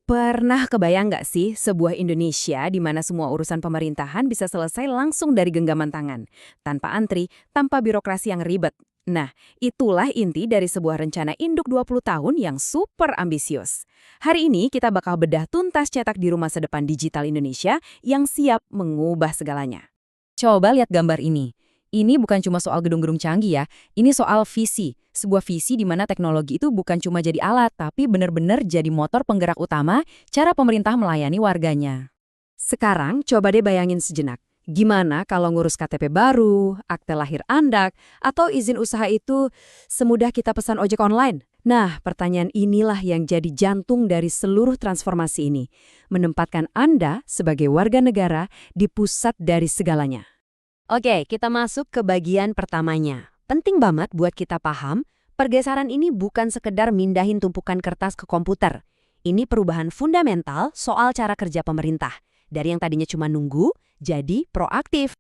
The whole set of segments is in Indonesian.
Pernah kebayang nggak sih sebuah Indonesia di mana semua urusan pemerintahan bisa selesai langsung dari genggaman tangan, tanpa antri, tanpa birokrasi yang ribet? Nah, itulah inti dari sebuah rencana induk 20 tahun yang super ambisius. Hari ini kita bakal bedah tuntas cetak biru masa depan digital Indonesia yang siap mengubah segalanya. Coba lihat gambar ini. Ini bukan cuma soal gedung-gedung canggih ya, ini soal visi. Sebuah visi di mana teknologi itu bukan cuma jadi alat, tapi benar-benar jadi motor penggerak utama cara pemerintah melayani warganya. Sekarang coba deh bayangin sejenak. Gimana kalau ngurus KTP baru, akte lahir Anak, atau izin usaha itu semudah kita pesan ojek online? Nah, pertanyaan inilah yang jadi jantung dari seluruh transformasi ini. Menempatkan Anda sebagai warga negara di pusat dari segalanya. Oke, kita masuk ke bagian pertamanya. Penting banget buat kita paham, pergeseran ini bukan sekedar mindahin tumpukan kertas ke komputer. Ini perubahan fundamental soal cara kerja pemerintah. Dari yang tadinya cuma nunggu, jadi proaktif.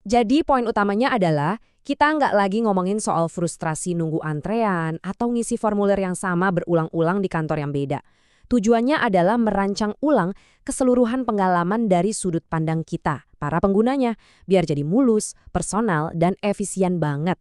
Jadi poin utamanya adalah, kita nggak lagi ngomongin soal frustrasi nunggu antrean atau ngisi formulir yang sama berulang-ulang di kantor yang beda. Tujuannya adalah merancang ulang keseluruhan pengalaman dari sudut pandang kita, para penggunanya, biar jadi mulus, personal, dan efisien banget.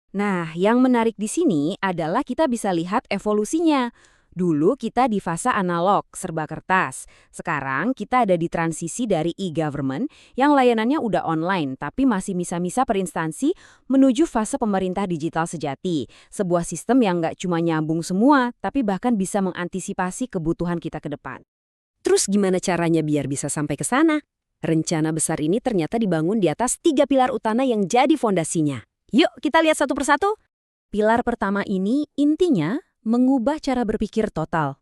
Nah, yang menarik di sini adalah kita bisa lihat evolusinya. Dulu kita di fase analog, serba kertas. Sekarang kita ada di transisi dari e-government yang layanannya udah online tapi masih misa-misa per instansi menuju fase pemerintah digital sejati. Sebuah sistem yang nggak cuma nyambung semua, tapi bahkan bisa mengantisipasi kebutuhan kita ke depan. Terus gimana caranya biar bisa sampai ke sana? Rencana besar ini ternyata dibangun di atas 3 pilar utama yang jadi fondasinya. Yuk kita lihat satu persatu. Pilar pertama ini intinya mengubah cara berpikir total.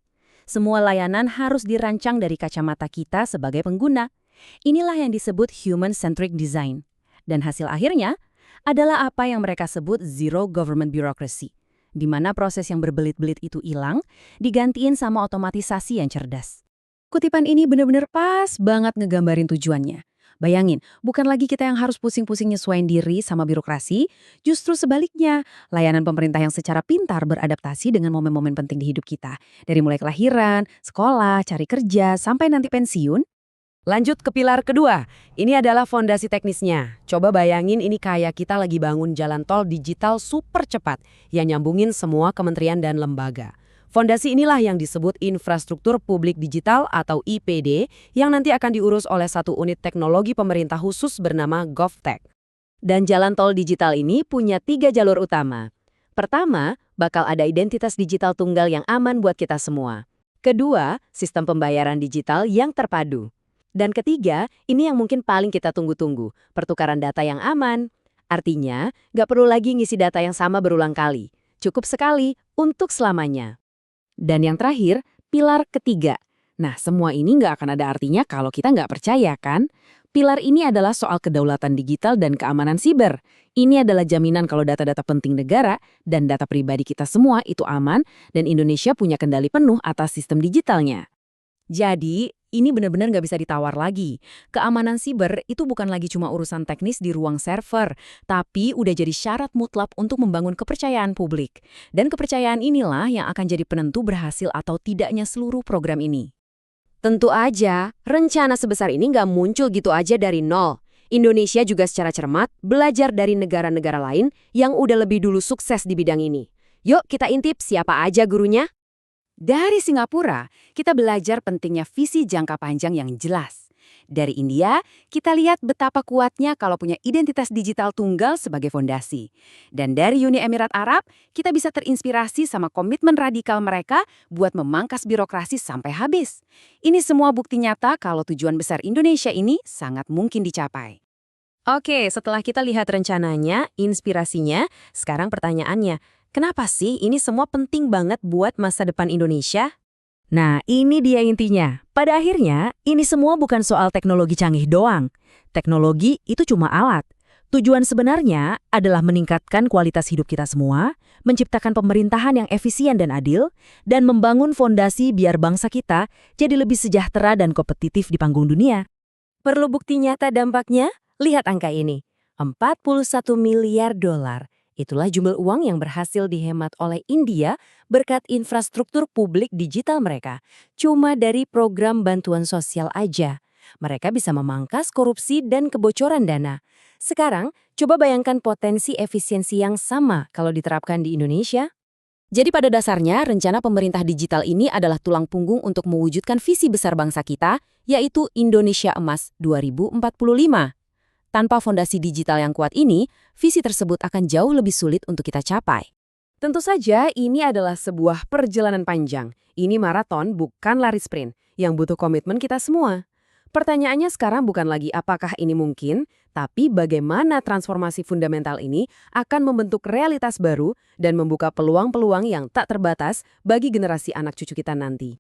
Semua layanan harus dirancang dari kacamata kita sebagai pengguna. Inilah yang disebut human-centric design. Dan hasil akhirnya adalah apa yang mereka sebut zero government bureaucracy, di mana proses yang berbelit-belit itu hilang, digantiin sama otomatisasi yang cerdas. Kutipan ini benar-benar pas banget ngegambarin tujuannya. Bayangin, bukan lagi kita yang harus pusing-pusing nyesuaiin diri sama birokrasi, justru sebaliknya, layanan pemerintah yang secara pintar beradaptasi dengan momen-momen penting di hidup kita. Dari mulai kelahiran, sekolah, cari kerja, sampai nanti pensiun. Lanjut ke pilar kedua, ini adalah fondasi teknisnya. Coba bayangin ini kayak kita lagi bangun jalan tol digital super cepat, yang nyambungin semua kementerian dan lembaga. Fondasi inilah yang disebut infrastruktur publik digital atau IPD yang nanti akan diurus oleh satu unit teknologi pemerintah khusus bernama GovTech. Dan jalan tol digital ini punya 3 jalur utama. Pertama, bakal ada identitas digital tunggal yang aman buat kita semua. Kedua, sistem pembayaran digital yang terpadu. Dan ketiga, ini yang mungkin paling kita tunggu-tunggu, pertukaran data yang aman. Artinya, nggak perlu lagi ngisi data yang sama berulang kali. Cukup sekali untuk selamanya. Dan yang terakhir, pilar ketiga. Nah, semua ini nggak akan ada artinya kalau kita nggak percaya, kan? Pilar ini adalah soal kedaulatan digital dan keamanan siber. Ini adalah jaminan kalau data-data penting negara dan data pribadi kita semua itu aman dan Indonesia punya kendali penuh atas sistem digitalnya. Jadi, ini benar-benar nggak bisa ditawar lagi. Keamanan siber itu bukan lagi cuma urusan teknis di ruang server, tapi udah jadi syarat mutlak untuk membangun kepercayaan publik. Dan kepercayaan inilah yang akan jadi penentu berhasil atau tidaknya seluruh program ini. Tentu aja, rencana sebesar ini nggak muncul gitu aja dari nol. Indonesia juga secara cermat belajar dari negara-negara lain yang udah lebih dulu sukses di bidang ini. Yuk kita intip siapa aja gurunya. Dari Singapura, kita belajar pentingnya visi jangka panjang yang jelas. Dari India, kita lihat betapa kuatnya kalau punya identitas digital tunggal sebagai fondasi. Dan dari Uni Emirat Arab, kita bisa terinspirasi sama komitmen radikal mereka buat memangkas birokrasi sampai habis. Ini semua bukti nyata kalau tujuan besar Indonesia ini sangat mungkin dicapai. Oke, setelah kita lihat rencananya, inspirasinya, sekarang pertanyaannya, kenapa sih ini semua penting banget buat masa depan Indonesia? Nah, ini dia intinya. Pada akhirnya, ini semua bukan soal teknologi canggih doang. Teknologi itu cuma alat. Tujuan sebenarnya adalah meningkatkan kualitas hidup kita semua, menciptakan pemerintahan yang efisien dan adil, dan membangun fondasi biar bangsa kita jadi lebih sejahtera dan kompetitif di panggung dunia. Perlu bukti nyata dampaknya? Lihat angka ini, $41 miliar Itulah jumlah uang yang berhasil dihemat oleh India berkat infrastruktur publik digital mereka. Cuma dari program bantuan sosial aja. Mereka bisa memangkas korupsi dan kebocoran dana. Sekarang, coba bayangkan potensi efisiensi yang sama kalau diterapkan di Indonesia. Jadi pada dasarnya, rencana pemerintah digital ini adalah tulang punggung untuk mewujudkan visi besar bangsa kita, yaitu Indonesia Emas 2045. Tanpa fondasi digital yang kuat ini, visi tersebut akan jauh lebih sulit untuk kita capai. Tentu saja ini adalah sebuah perjalanan panjang. Ini maraton bukan lari sprint yang butuh komitmen kita semua. Pertanyaannya sekarang bukan lagi apakah ini mungkin, tapi bagaimana transformasi fundamental ini akan membentuk realitas baru dan membuka peluang-peluang yang tak terbatas bagi generasi anak cucu kita nanti.